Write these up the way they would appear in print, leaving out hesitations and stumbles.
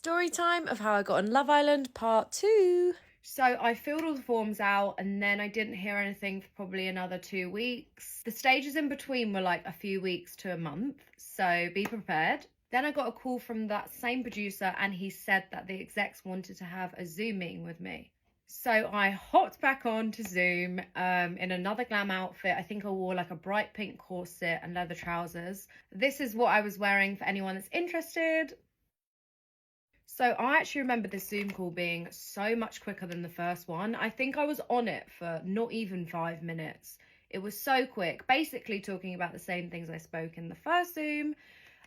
Story time of how I got on Love Island part 2. So I filled all the forms out and then I didn't hear anything for probably another 2 weeks. The stages in between were like a few weeks to a month, so be prepared. Then I got a call from that same producer and he said that the execs wanted to have a Zoom meeting with me. So I hopped back on to Zoom in another glam outfit. I think I wore like a bright pink corset and leather trousers. This is what I was wearing for anyone that's interested. So I actually remember this Zoom call being so much quicker than the first one. I think I was on it for not even 5 minutes. It was so quick, basically talking about the same things I spoke in the first Zoom.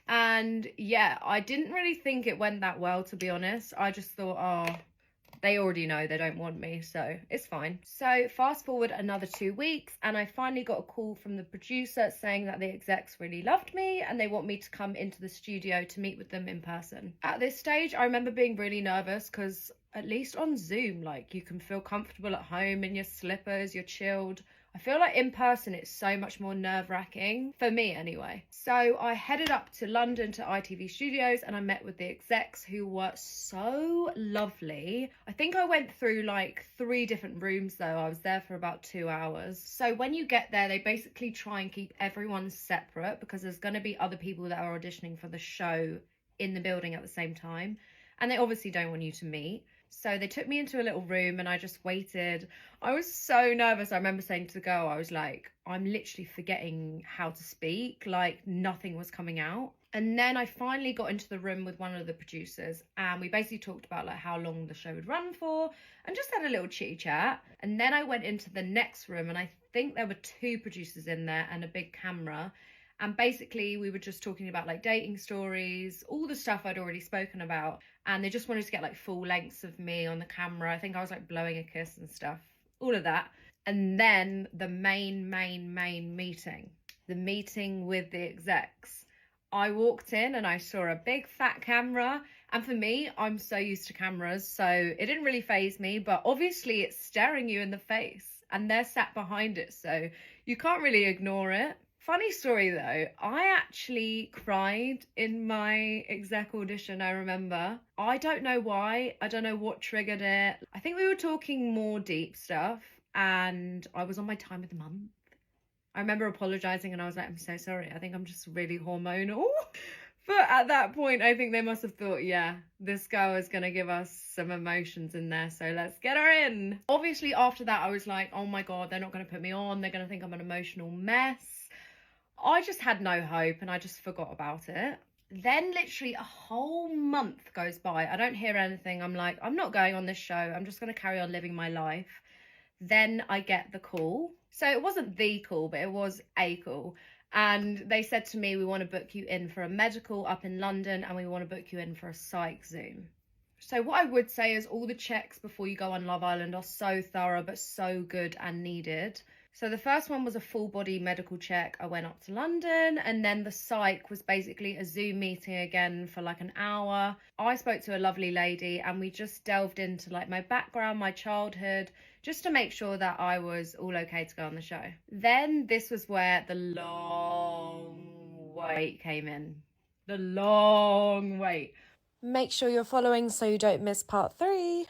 And yeah, I didn't really think it went that well, to be honest. I just thought, oh, they already know they don't want me, so it's fine. So fast forward another 2 weeks and I finally got a call from the producer saying that the execs really loved me and they want me to come into the studio to meet with them in person. At this stage, I remember being really nervous because at least on Zoom, like, you can feel comfortable at home in your slippers, you're chilled. I feel like in person it's so much more nerve-wracking, for me anyway. So I headed up to London to ITV Studios and I met with the execs who were so lovely. I think I went through like 3 different rooms though. I was there for about 2 hours. So when you get there, they basically try and keep everyone separate because there's going to be other people that are auditioning for the show in the building at the same time. And they obviously don't want you to meet. So they took me into a little room and I just waited. I was so nervous. I remember saying to the girl, I was like, I'm literally forgetting how to speak. Like, nothing was coming out. And then I finally got into the room with one of the producers and we basically talked about like how long the show would run for and just had a little chitty chat. And then I went into the next room and I think there were 2 producers in there and a big camera. And basically we were just talking about like dating stories, all the stuff I'd already spoken about. And they just wanted to get like full lengths of me on the camera. I think I was like blowing a kiss and stuff, all of that. And then the main meeting, the meeting with the execs. I walked in and I saw a big fat camera. And for me, I'm so used to cameras, so it didn't really faze me, but obviously it's staring you in the face and they're sat behind it, so you can't really ignore it. Funny story though, I actually cried in my exec audition, I remember. I don't know why, I don't know what triggered it. I think we were talking more deep stuff and I was on my time of the month. I remember apologising and I was like, I'm so sorry, I think I'm just really hormonal. But at that point, I think they must have thought, yeah, this girl is going to give us some emotions in there, so let's get her in. Obviously, after that, I was like, oh my God, they're not going to put me on. They're going to think I'm an emotional mess. I just had no hope and I just forgot about it. Then literally a whole month goes by. I don't hear anything. I'm like, I'm not going on this show. I'm just going to carry on living my life. Then I get the call. So it wasn't the call, but it was a call. And they said to me, we want to book you in for a medical up in London and we want to book you in for a psych Zoom. So what I would say is all the checks before you go on Love Island are so thorough, but so good and needed. So the first one was a full body medical check. I went up to London and then the psych was basically a Zoom meeting again for like an hour. I spoke to a lovely lady and we just delved into like my background, my childhood, just to make sure that I was all okay to go on the show. Then this was where the long wait came in. The long wait. Make sure you're following so you don't miss part 3.